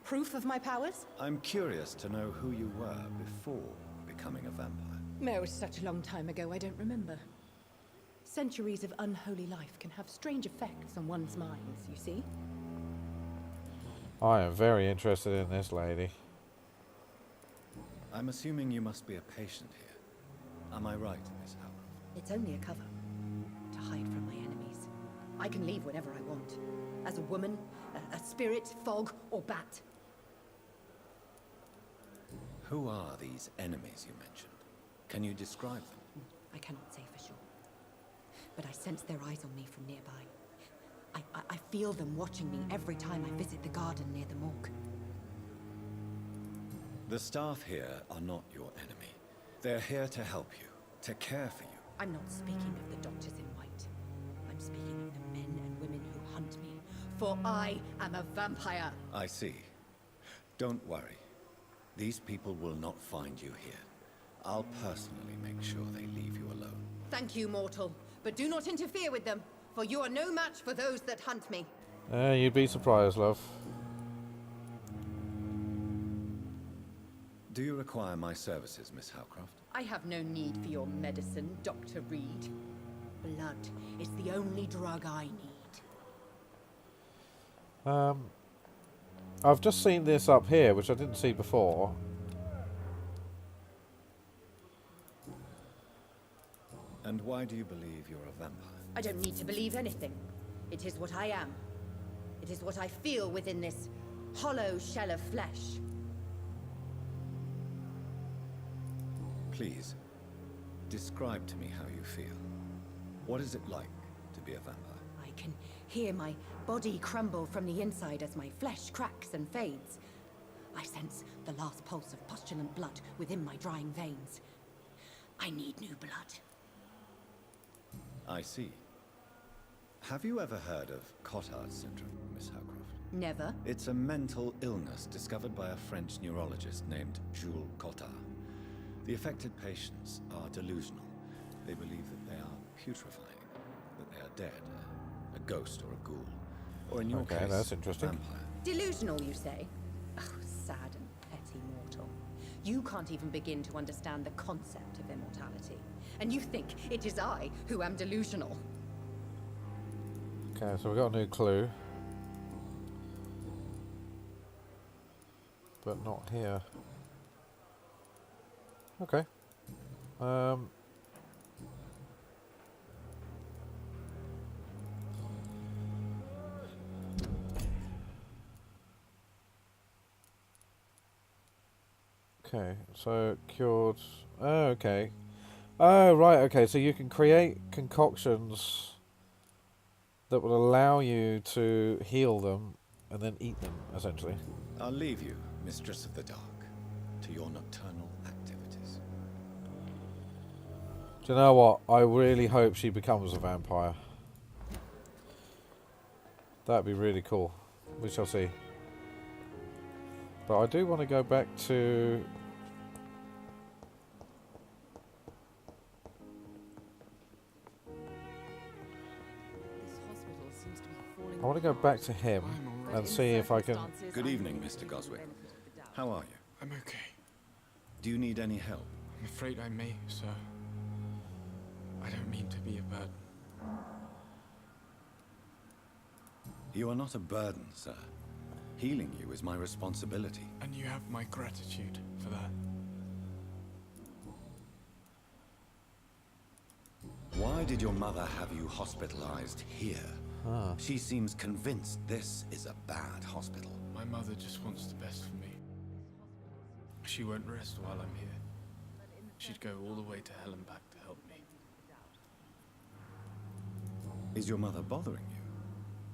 [SPEAKER 10] Proof of my powers?
[SPEAKER 3] I'm curious to know who you were before becoming a vampire.
[SPEAKER 10] No, it was such a long time ago, I don't remember. Centuries of unholy life can have strange effects on one's minds, you see?
[SPEAKER 1] I am very interested in this lady.
[SPEAKER 3] I'm assuming you must be a patient here. Am I right, Miss Howcroft?
[SPEAKER 10] It's only a cover. To hide from my enemies. I can leave whenever I want. As a woman, a spirit, fog, or bat.
[SPEAKER 3] Who are these enemies you mentioned? Can you describe them?
[SPEAKER 10] I cannot say for sure. But I sense their eyes on me from nearby. I feel them watching me every time I visit the garden near the morgue.
[SPEAKER 3] The staff here are not your enemy. They're here to help you, to care for you.
[SPEAKER 10] I'm not speaking of the doctors in white. I'm speaking of the men and women who hunt me. For I am a vampire.
[SPEAKER 3] I see. Don't worry. These people will not find you here. I'll personally make sure they leave you alone.
[SPEAKER 10] Thank you, mortal. But do not interfere with them, for you are no match for those that hunt me.
[SPEAKER 1] You'd be surprised, love.
[SPEAKER 3] Do you require my services, Miss Howcroft?
[SPEAKER 10] I have no need for your medicine, Dr. Reed. Blood is the only drug I need.
[SPEAKER 1] I've just seen this up here, which I didn't see before.
[SPEAKER 3] And why do you believe you're a vampire?
[SPEAKER 10] I don't need to believe anything. It is what I am. It is what I feel within this hollow shell of flesh.
[SPEAKER 3] Please, describe to me how you feel. What is it like to be a vampire?
[SPEAKER 10] I can hear my body crumble from the inside as my flesh cracks and fades. I sense the last pulse of postulant blood within my drying veins. I need new blood.
[SPEAKER 3] I see. Have you ever heard of Cotard's syndrome, Miss Howcroft?
[SPEAKER 10] Never.
[SPEAKER 3] It's a mental illness discovered by a French neurologist named Jules Cotard. The affected patients are delusional. They believe that they are putrefying, that they are dead, a ghost or a ghoul, or in your case,
[SPEAKER 1] that's interesting.
[SPEAKER 3] Vampire.
[SPEAKER 10] Delusional, you say? Oh, sad and petty mortal. You can't even begin to understand the concept of immortality. And you think it is I who am delusional.
[SPEAKER 1] Okay, so we've got a new clue. But not here. Okay. Okay, so cured. Oh, okay. Oh, right, okay, so you can create concoctions that will allow you to heal them and then eat them, essentially.
[SPEAKER 3] I'll leave you, Mistress of the Dark, to your nocturnal activities.
[SPEAKER 1] Do you know what? I really hope she becomes a vampire. That'd be really cool. We shall see. But I do want to go back to... I want to go back to him and see if I can...
[SPEAKER 3] Good evening, Mr. Goswick. How are you?
[SPEAKER 11] I'm okay.
[SPEAKER 3] Do you need any help?
[SPEAKER 11] I'm afraid I may, sir. I don't mean to be a burden.
[SPEAKER 3] You are not a burden, sir. Healing you is my responsibility.
[SPEAKER 11] And you have my gratitude for that.
[SPEAKER 3] Why did your mother have you hospitalized here?
[SPEAKER 1] Ah.
[SPEAKER 3] She seems convinced this is a bad hospital.
[SPEAKER 11] My mother just wants the best for me. She won't rest while I'm here. She'd go all the way to hell and back to help me.
[SPEAKER 3] Is your mother bothering you?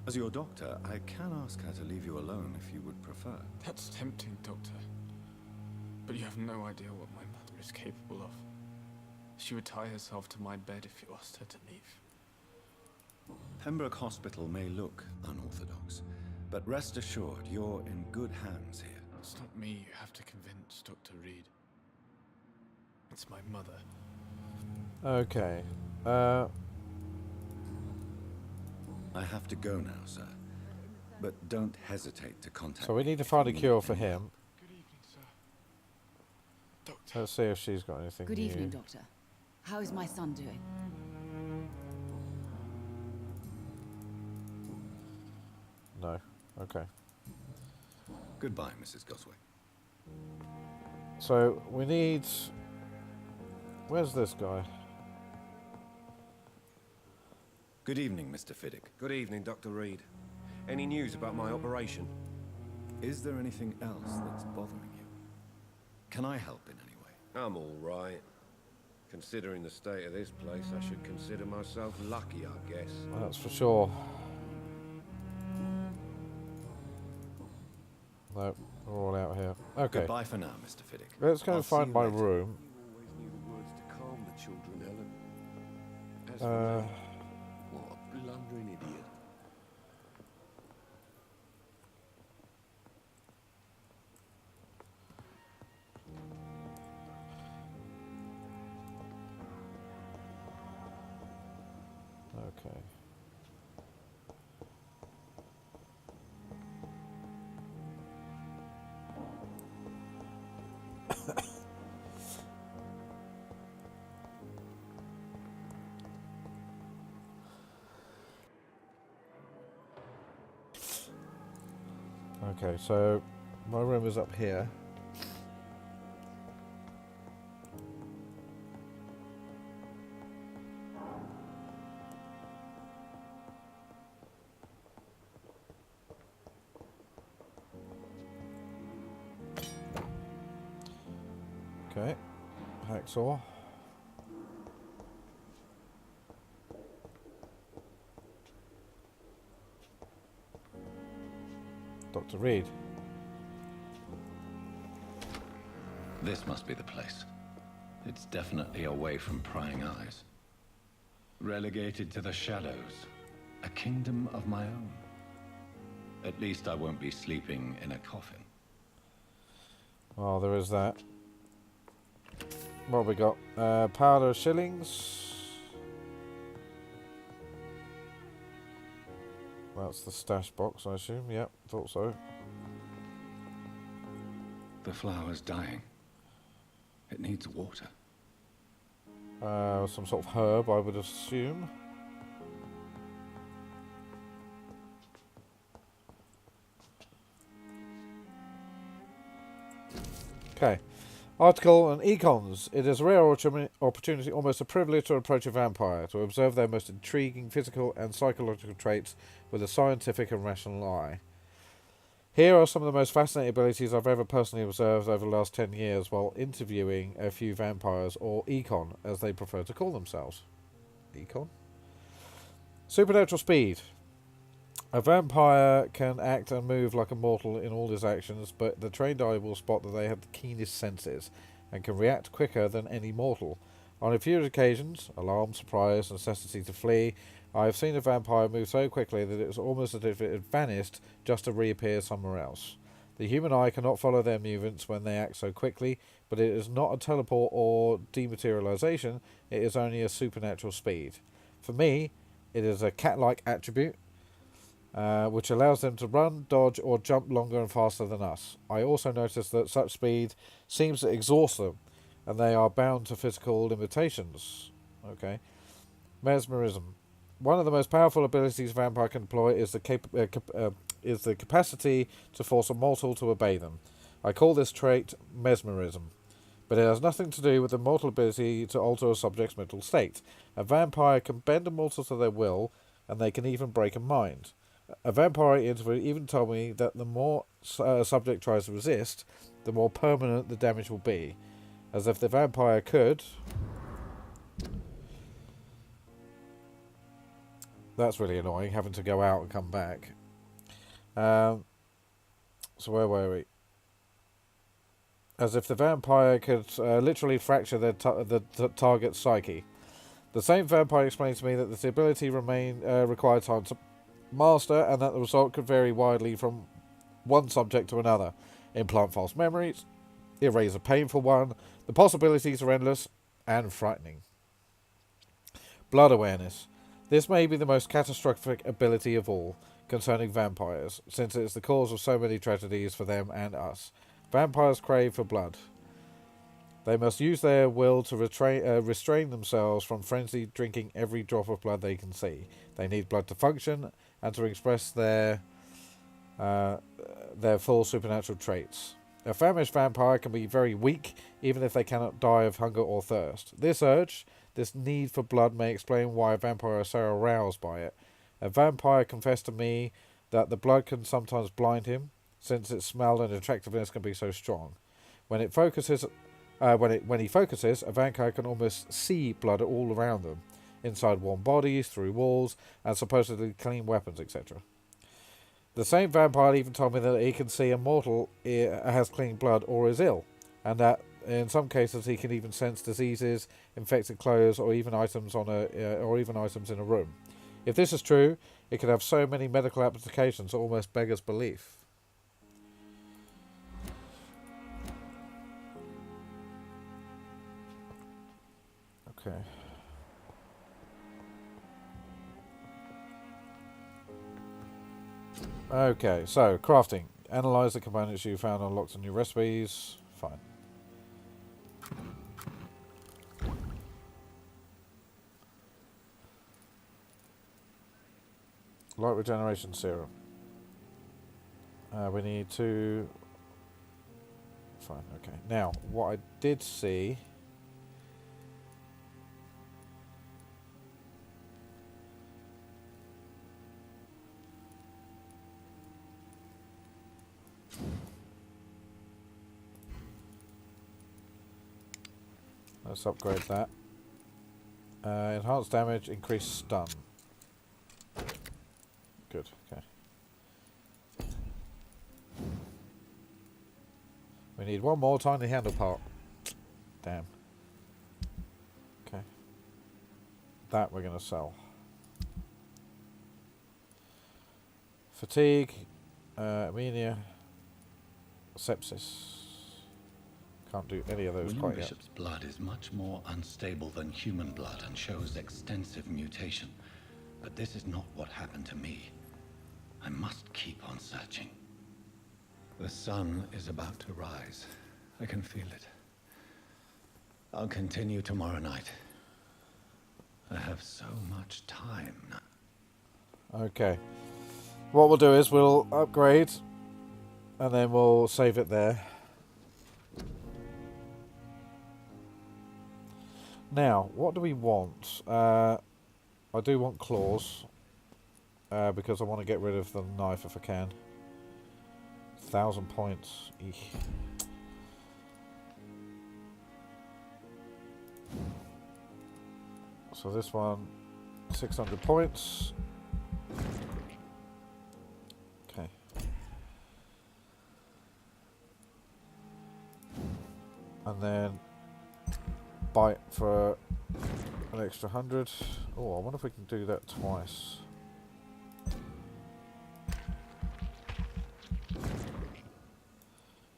[SPEAKER 3] As your doctor, I can ask her to leave you alone if you would prefer.
[SPEAKER 11] That's tempting, Doctor. But you have no idea what my mother is capable of. She would tie herself to my bed if you asked her to leave.
[SPEAKER 3] Pembroke Hospital may look unorthodox, but rest assured you're in good hands here.
[SPEAKER 11] It's not me you have to convince, Dr. Reed. It's my mother.
[SPEAKER 1] Okay.
[SPEAKER 3] I have to go now, sir. But don't hesitate to contact
[SPEAKER 1] So we
[SPEAKER 3] me
[SPEAKER 1] need to
[SPEAKER 3] if
[SPEAKER 1] find a
[SPEAKER 3] you need
[SPEAKER 1] cure for
[SPEAKER 3] any help.
[SPEAKER 1] him.
[SPEAKER 11] Good evening, sir. Doctor.
[SPEAKER 1] Let's see if she's got anything
[SPEAKER 10] Good
[SPEAKER 1] new.
[SPEAKER 10] evening, Doctor. How is my son doing?
[SPEAKER 1] No. Okay.
[SPEAKER 3] Goodbye, Mrs. Goswick.
[SPEAKER 1] So we need... Where's this guy?
[SPEAKER 3] Good evening, Mr. Fiddick.
[SPEAKER 2] Good evening, Dr. Reed. Any news about my operation?
[SPEAKER 3] Is there anything else that's bothering you? Can I help in any way?
[SPEAKER 2] I'm all right. Considering the state of this place, I should consider myself lucky, I guess.
[SPEAKER 1] That's for sure. No, we're all out here. Okay.
[SPEAKER 3] Goodbye for now, Mr. Fiddick.
[SPEAKER 1] Let's go
[SPEAKER 3] I'll
[SPEAKER 1] and
[SPEAKER 3] see
[SPEAKER 1] find
[SPEAKER 3] you
[SPEAKER 1] my
[SPEAKER 3] later.
[SPEAKER 1] room.
[SPEAKER 2] You always knew the words to calm the children, Ellen. As
[SPEAKER 1] Uh,
[SPEAKER 2] for me, what a blundering idiot.
[SPEAKER 1] Okay. Okay, so my room is up here. Okay, hacksaw. Dr. Reed.
[SPEAKER 5] This must be the place. It's definitely away from prying eyes. Relegated to the shadows. A kingdom of my own. At least I won't be sleeping in a coffin.
[SPEAKER 1] Oh, there is that. What have we got? Powder shillings. That's the stash box, I assume. Yep, thought so.
[SPEAKER 5] The flower's dying. It needs water.
[SPEAKER 1] Some sort of herb, I would assume. Okay. Article on econs. It is a rare opportunity, almost a privilege, to approach a vampire, to observe their most intriguing physical and psychological traits with a scientific and rational eye. Here are some of the most fascinating abilities I've ever personally observed over the last 10 years while interviewing a few vampires, or econ, as they prefer to call themselves. Econ? Supernatural speed. A vampire can act and move like a mortal in all his actions, but the trained eye will spot that they have the keenest senses and can react quicker than any mortal. On a few occasions, alarm, surprise, necessity to flee, I have seen a vampire move so quickly that it was almost as if it had vanished just to reappear somewhere else. The human eye cannot follow their movements when they act so quickly, but it is not a teleport or dematerialization, it is only a supernatural speed. For me, it is a cat-like attribute. which allows them to run, dodge, or jump longer and faster than us. I also noticed that such speed seems to exhaust them, and they are bound to physical limitations. Okay. Mesmerism. One of the most powerful abilities a vampire can deploy is the capacity to force a mortal to obey them. I call this trait mesmerism, but it has nothing to do with the mortal ability to alter a subject's mental state. A vampire can bend a mortal to their will, and they can even break a mind. A vampire interview even told me that the more a subject tries to resist, the more permanent the damage will be. As if the vampire could... That's really annoying, having to go out and come back. So where were we? As if the vampire could literally fracture the target's psyche. The same vampire explained to me that this ability required time to master, and that the result could vary widely from one subject to another. Implant false memories, erase a painful one. The possibilities are endless and frightening. Blood awareness. This may be the most catastrophic ability of all concerning vampires, since it is the cause of so many tragedies for them and us. Vampires crave for blood. They must use their will to restrain themselves from frenzied drinking every drop of blood they can see. They need blood to function and to express their full supernatural traits. A famished vampire can be very weak, even if they cannot die of hunger or thirst. This urge, this need for blood, may explain why a vampire is so aroused by it. A vampire confessed to me that the blood can sometimes blind him, since its smell and attractiveness can be so strong. When he focuses, a vampire can almost see blood all around them, inside warm bodies, through walls, and supposedly clean weapons, etc. The same vampire even told me that he can see a mortal has clean blood or is ill, and that in some cases he can even sense diseases, infected clothes, or even items in a room. If this is true, it could have so many medical applications it almost beggars belief. Okay. Okay, so crafting. Analyze the components you found unlocked in new recipes. Fine. Light regeneration serum. We need to... Fine, okay. Now, what I did see... Let's upgrade that. Enhanced damage, increased stun. Good, okay. We need one more tiny handle part. Damn. Okay. That we're going to sell. Fatigue, anemia, sepsis. Can't do any of those
[SPEAKER 5] William
[SPEAKER 1] quite yet.
[SPEAKER 5] Bishop's blood is much more unstable than human blood and shows extensive mutation. But this is not what happened to me. I must keep on searching. The sun is about to rise. I can feel it. I'll continue tomorrow night. I have so much time now.
[SPEAKER 1] Okay. What we'll do is we'll upgrade and then we'll save it there. Now, what do we want? I do want claws. Because I want to get rid of the knife if I can. 1,000 points. Eesh. So this one, 600 points. Okay. And then bite for an extra 100. Oh, I wonder if we can do that twice.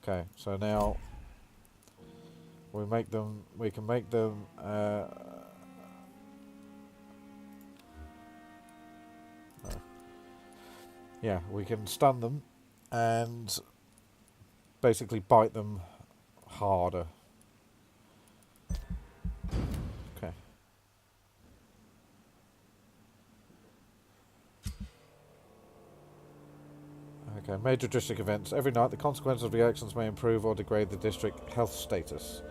[SPEAKER 1] Okay, so now we can make them no. yeah, we can stun them and basically bite them harder. Okay. Okay, major district events. Every night, the consequences of the actions may improve or degrade the district health status.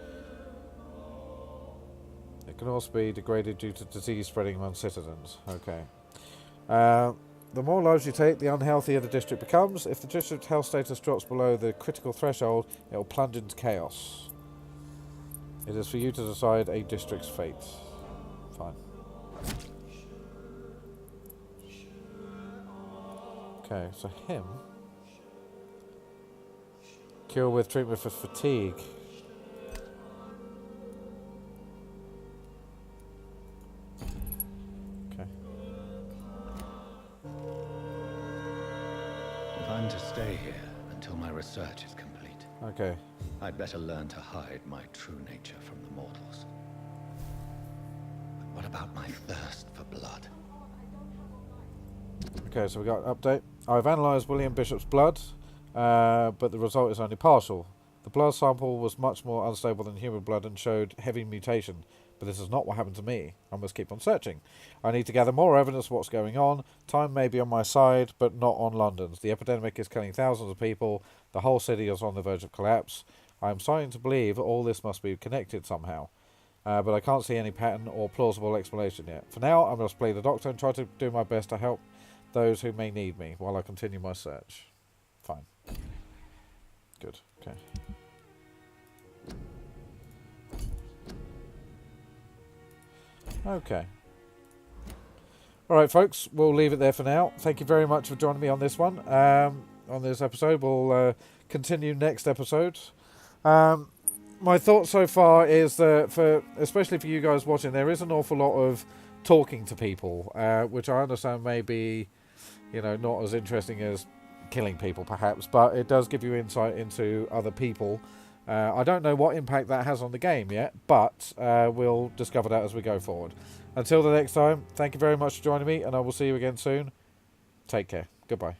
[SPEAKER 1] It can also be degraded due to disease spreading among citizens. Okay. The more lives you take, the unhealthier the district becomes. If the district health status drops below the critical threshold, it will plunge into chaos. It is for you to decide a district's fate. Fine. Okay, so him. Cure with treatment for fatigue. Okay.
[SPEAKER 5] If I'm to stay here until my research is complete,
[SPEAKER 1] Okay.
[SPEAKER 5] I'd better learn to hide my true nature from the mortals. But what about my thirst for blood?
[SPEAKER 1] Okay, so we got an update. I've analysed William Bishop's blood, but the result is only partial. The blood sample was much more unstable than human blood and showed heavy mutation, but this is not what happened to me. I must keep on searching. I need to gather more evidence of what's going on. Time may be on my side, but not on London's. The epidemic is killing thousands of people. The whole city is on the verge of collapse. I am starting to believe all this must be connected somehow, but I can't see any pattern or plausible explanation yet. For now, I must play the Doctor and try to do my best to help those who may need me while I continue my search. Fine. Good. Okay. Okay. Alright, folks, we'll leave it there for now. Thank you very much for joining me on this one. On this episode, we'll continue next episode. My thought so far is that, especially for you guys watching, there is an awful lot of talking to people, which I understand may be, not as interesting as killing people, perhaps, but it does give you insight into other people. I don't know what impact that has on the game yet, but we'll discover that as we go forward. Until the next time, thank you very much for joining me, and I will see you again soon. Take care. Goodbye.